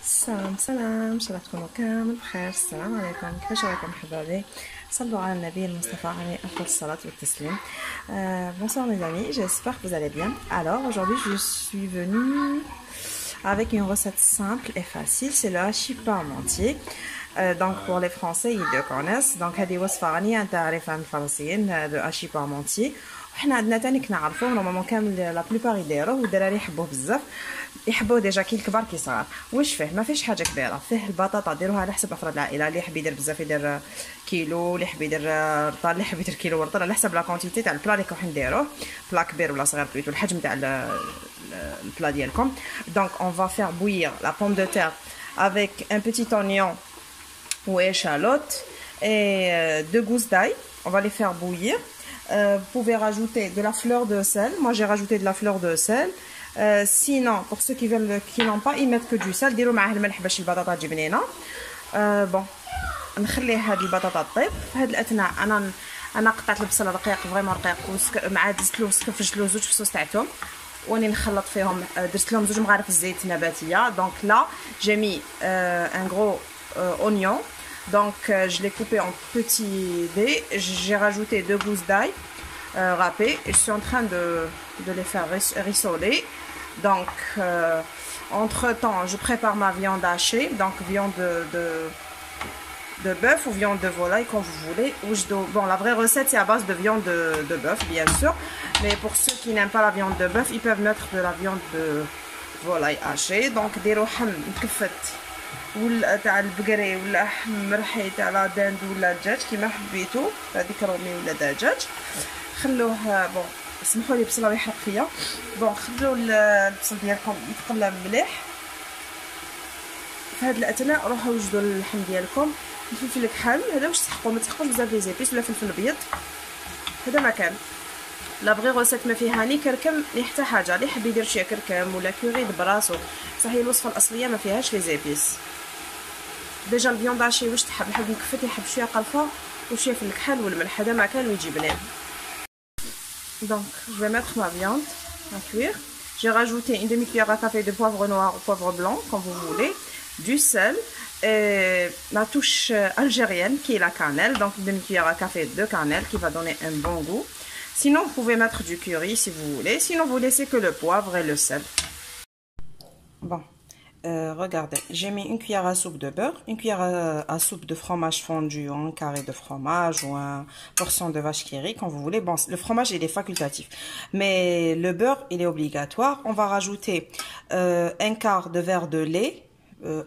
سلام ان شاء الله تكونوا كامل بخير. السلام عليكم، كيفاش راكم حبابي؟ صلوا على النبي المصطفى عليه افضل الصلاه والتسليم. Bonsoir mes amis, j'espère que vous allez bien. Alors aujourd'hui je suis venue avec une recette simple et facile, c'est le hachis parmentier. Donc pour les Français ils le connaissent. Donc هذه وصفه غنيه تعرفها الفرنسيين، le hachis parmentier. وحنا عندنا تاني كنعرفوه نورمالمون كامل لا بلوبار يديروه، والدراري يحبوه بزاف، يحبوه ديجا كي الكبار كي صغار. واش فيه؟ ما فيش حاجه كبيره، فيه البطاطا ديروها على حسب افراد العائله، اللي يحب يدير بزاف يدير كيلو، اللي يحب يدير رطل، اللي يحب يدير كيلو ورطل على حسب لا كونتيتي تاع البلا اللي راكم نديروه، بلا كبير ولا صغير بلوتو الحجم تاع البلا ديالكم. دونك اون فا فير بوير لا بوم دو تير avec un petit oignon ou échalote et 2 gousses d'ail. On va les faire bouillir. Vous pouvez rajouter de la fleur de sel. Moi j'ai rajouté de la fleur de sel. Sinon pour ceux qui n'ont pas, ils mettent que du sel. ديروا معاه الملح باش البطاطا تجي بنينه. بون نخلي هاد البطاطا طيب. في هاد الاثناء انا قطعت البصل رقيق فريمون رقيق، مع درت له سكفجت له زوج فصوص تاع توم وني نخلط فيهم، درت لهم 2 مغارف الزيت نباتيه. دونك لا j'ai mis un gros oignon. Donc je l'ai coupé en petits dés, j'ai rajouté 2 gousses d'ail râpées et je suis en train de les faire rissoler. Donc entre temps je prépare ma viande hachée, donc viande de bœuf ou viande de volaille comme vous voulez. Bon, la vraie recette c'est à base de viande de bœuf bien sûr, mais pour ceux qui n'aiment pas la viande de bœuf ils peuvent mettre de la viande de volaille hachée. Donc ديروا حم مكفت ولا تاع البقري ولا مرحي تاع لا داند ولا دجاج كيما حبيتو، هذيك رومي ولا دجاج. خلوه بون سمحوا لي بصله يحرق فيا. بون خلوا البصل ديالكم يتقلى مليح. في هذا الاثناء روحوا وجدوا اللحم ديالكم، الفلفل الكحل هذا واش تحطوا، ما تحطوش بزاف لي زيبيس ولا فلفل ابيض، هذا ما كان. لا فغي روسيت ما فيها ني كركم ني حتى حاجه، اللي يحب يدير شي كركم ولا كوري براسو، صحيح الوصفه الاصليه ما فيهاش لي زيبيس. ديجا الفيوند هاشي واش تحب، يحب مكفت، يحب شويه قرفه وشويه في الكحل والملح، هذا ما كان ويجي بنين. دونك je vais mettre ma viande à cuire. J'ai rajouté une demi-cuillère à café de poivre noir ou poivre blanc comme vous voulez, du sel et la touche algérienne qui est la cannelle, donc une demi-cuillère à café de cannelle qui va donner un bon goût. Sinon vous pouvez mettre du curry si vous voulez, sinon vous laissez que le poivre et le sel. Bon. Regardez, j'ai mis une cuillère à soupe de beurre, une cuillère à soupe de fromage fondu ou un carré de fromage ou un portion de vache qui rit, quand vous voulez. Bon, le fromage il est facultatif, mais le beurre il est obligatoire. On va rajouter un quart de verre de lait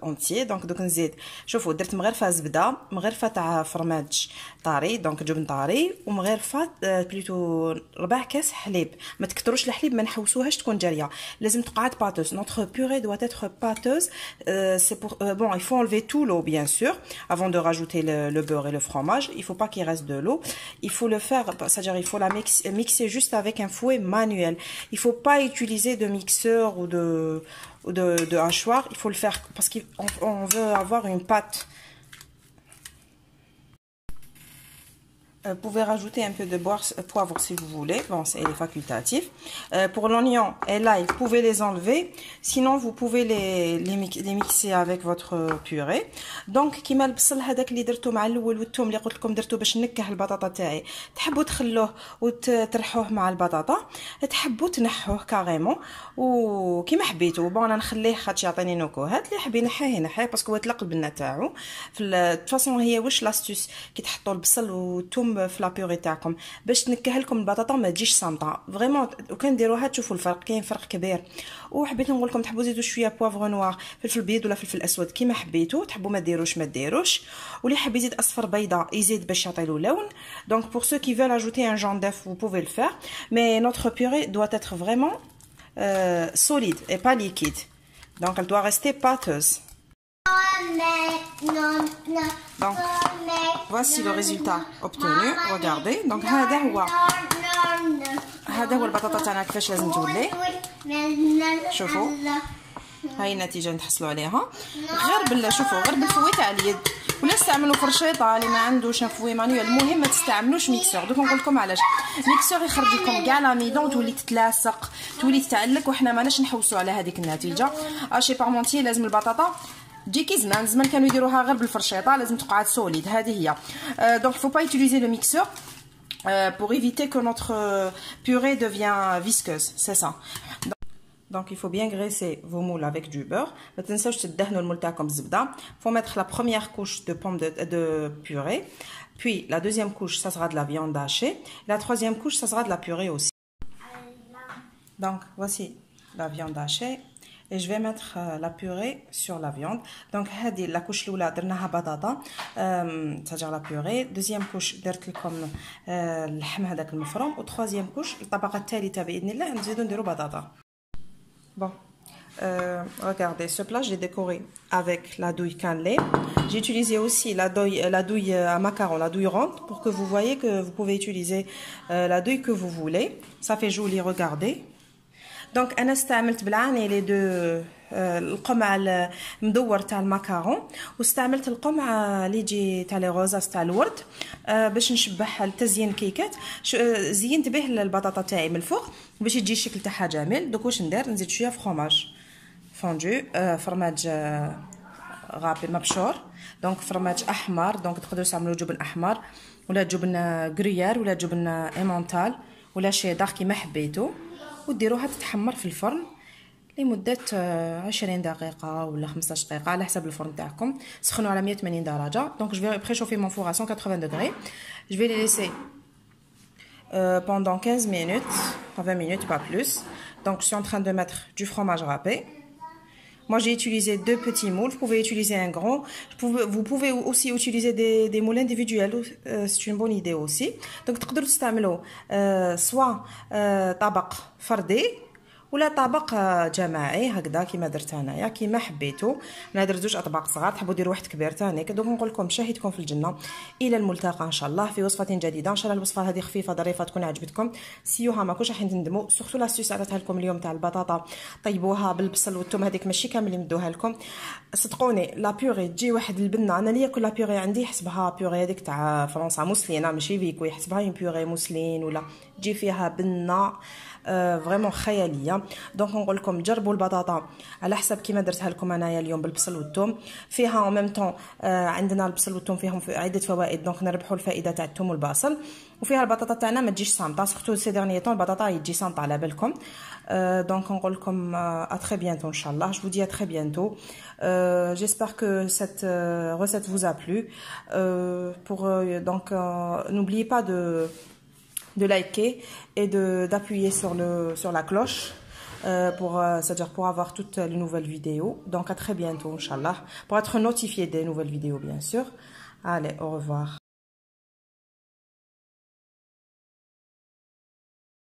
entier. Donc نزيد شوفوا درت مغرفه زبده، مغرفه تاع فرماج طاري دونك جبن طاري، ومغرفه بلوتو ربع كاس حليب. ما تكثروش الحليب، ما نحوسوهاش تكون جاريه، لازم تقعد باتوز. notre purée doit être pâteuse. C'est pour bon, il faut enlever tout l'eau bien sûr avant de rajouter le beurre et le fromage. Il faut pas qu'il reste de l'eau, il faut le faire, c'est-à-dire il faut la mixer juste avec un fouet manuel. Il faut pas utiliser de mixeur ou de hachoir, il faut le faire parce qu'on veut avoir une pâte. Vous pouvez rajouter un peu de poivre si vous voulez, bon c'est facultatif. Pour l'oignon et l'ail, vous pouvez les enlever, sinon vous pouvez les mixer avec votre purée. Donc كيما البصل هذاك اللي درتو مع الاول والثوم اللي قلت لكم درتو باش نكه البطاطا تاعي، تحبوا تخلوه وترحوه مع البطاطا، تحبوا تنحوه كاريمون وكيما حبيتوا. بون انا نخليه خاطر يعطيني نكهات، اللي يحب ينحيه ينحيه باسكو هو يطلق البنه تاعو. في فاصون هي واش لاستوس كي تحطوا البصل والثوم في لابوري تاعكم باش تنكه لكم البطاطا ما تجيش صامته فريمون، وكان ديروها تشوفوا الفرق، كاين فرق كبير. وحبيت نقول لكم تحبوا تزيدوا شويه بوافغ نوار، فلفل بيض ولا فلفل اسود كيما حبيتوا، تحبوا ما ديروش ما ديروش، واللي حاب يزيد اصفر بيضه يزيد باش يعطي له لون. Donc pour ceux qui veulent ajouter un jaune d'œuf vous pouvez le faire, mais notre purée doit être vraiment solide et pas liquide, donc elle doit rester pâteuse. Donc voici le résultat obtenu, regardez. Donc هذا هو البطاطا تاعنا كيفاش لازم تولي. شوفوا هاي النتيجه نتحصلوا عليها غير شوفوا غير بالفوي تاع اليد، ولا استعملوا فرشيطه اللي ما عندوش فوي مانيوال. المهم ما تستعملوش ميكسور. دوك نقول لكم علاش ميكسور يخرج لكم كاع لاميدون، تولي تتلاصق، تولي تتعلق، وحنا ماناش نحوسوا على هذيك النتيجه. اشي بارمونتي لازم البطاطا تجي كي زمان كانوا يديروها غير بالفرشيطه لازم تقعد سوليد هذه هي دونك faut pas utiliser le mixeur pour éviter que notre purée devienne visqueuse c'est ça. Donc il faut bien graisser vos moules avec du beurre. ما تنساوش تدهنوا المول تاعكم بالزبده. Faut mettre la première couche de pommes de purée, puis la deuxième couche ça sera de la viande hachée, la troisième couche ça sera de la purée aussi. Donc voici la viande hachée et je vais mettre la purée sur la viande. Donc هذه la couche الاولى درناها بطاطا c'est-à-dire la purée. Deuxième couche درت لكم اللحم هذاك المفروم و troisième couche الطبقه الثالثه باذن الله نزيدو نديرو بطاطا. Bon, regardez, ce plat, je l'ai décoré avec la douille cannelée. J'ai utilisé aussi la douille à macarons, la douille ronde, pour que vous voyez que vous pouvez utiliser la douille que vous voulez. Ça fait joli, regardez. Donc, أنا استعملت بالعاني les deux القمع المدور تاع الماكارون واستعملت القمع اللي يجي تاع لي غوزاس تاع الورد باش نشبح لتزيين كيكات. زينت به البطاطا تاعي من الفوق باش يجي الشكل تاعها جميل. دوك واش ندير نزيد شويه فروماج فوندو فرماج غابي مبشور دونك فرماج احمر دونك تقدروا تعملوا جبن احمر ولا جبن غريير ولا جبن ايمونتال ولا شيدار كيما حبيتو وديروها تتحمر في الفرن لمدة 20 دقيقة ولا 15 دقيقة على حسب الفرن تاعكم. سخنوا على 180 درجة. Donc je vais préchauffer mon four à 180 degrés. Je vais les laisser pendant 15 minutes, 20 minutes pas plus. Donc je suis en train de mettre du fromage râpé. Moi j'ai utilisé 2 petits moules, vous pouvez utiliser un grand, vous pouvez aussi utiliser des moules individuels, c'est une bonne idée aussi. Donc تقدروا تستعملوا soit طبق فردي ولا طبق جماعي هكذا كيما درت انايا كيما حبيتو. انا درت 2 اطباق صغار، تحبوا ديروا واحد كبير ثاني. دوك نقول لكم شهيتكم في الجنه. الى الملتقى ان شاء الله في وصفه جديده. ان شاء الله الوصفه هذه خفيفه ظريفه تكون عجبتكم. سيوها ماكوش راح تندموا. سورتو لاستيس عطيتها لكم اليوم تاع البطاطا طيبوها بالبصل والثوم هذيك ماشي كامل اللي مدوها لكم. صدقوني لا بيوري تجي واحد البنه. انا ليا كل لا بيوري عندي يحسبها بيوري هذيك تاع فرنسا موسلينه ماشي فيكو، يحسبها اون بيوري موسلين ولا تجي فيها بنه فريمون خياليه. دونك نقول لكم جربوا البطاطا على حسب كيما درتها لكم انايا اليوم بالبصل والثوم. فيها ميم طون عندنا البصل والثوم فيهم عده فوائد دونك نربحوا الفائده تاع الثوم والبصل. وفيها البطاطا تاعنا ما تجيش صامطه سورتو سي ديرني طون البطاطا يجي صامطه على بالكم. دونك نقول لكم ا تري بيانتو ان شاء الله. Je vous dis à très bientôt. J'espère que cette recette vous a plu. Donc n'oubliez pas de liker et d'appuyer sur la cloche c'est-à-dire pour avoir toutes les nouvelles vidéos. Donc à très bientôt Inch'Allah pour être notifié des nouvelles vidéos bien sûr. Allez, au revoir.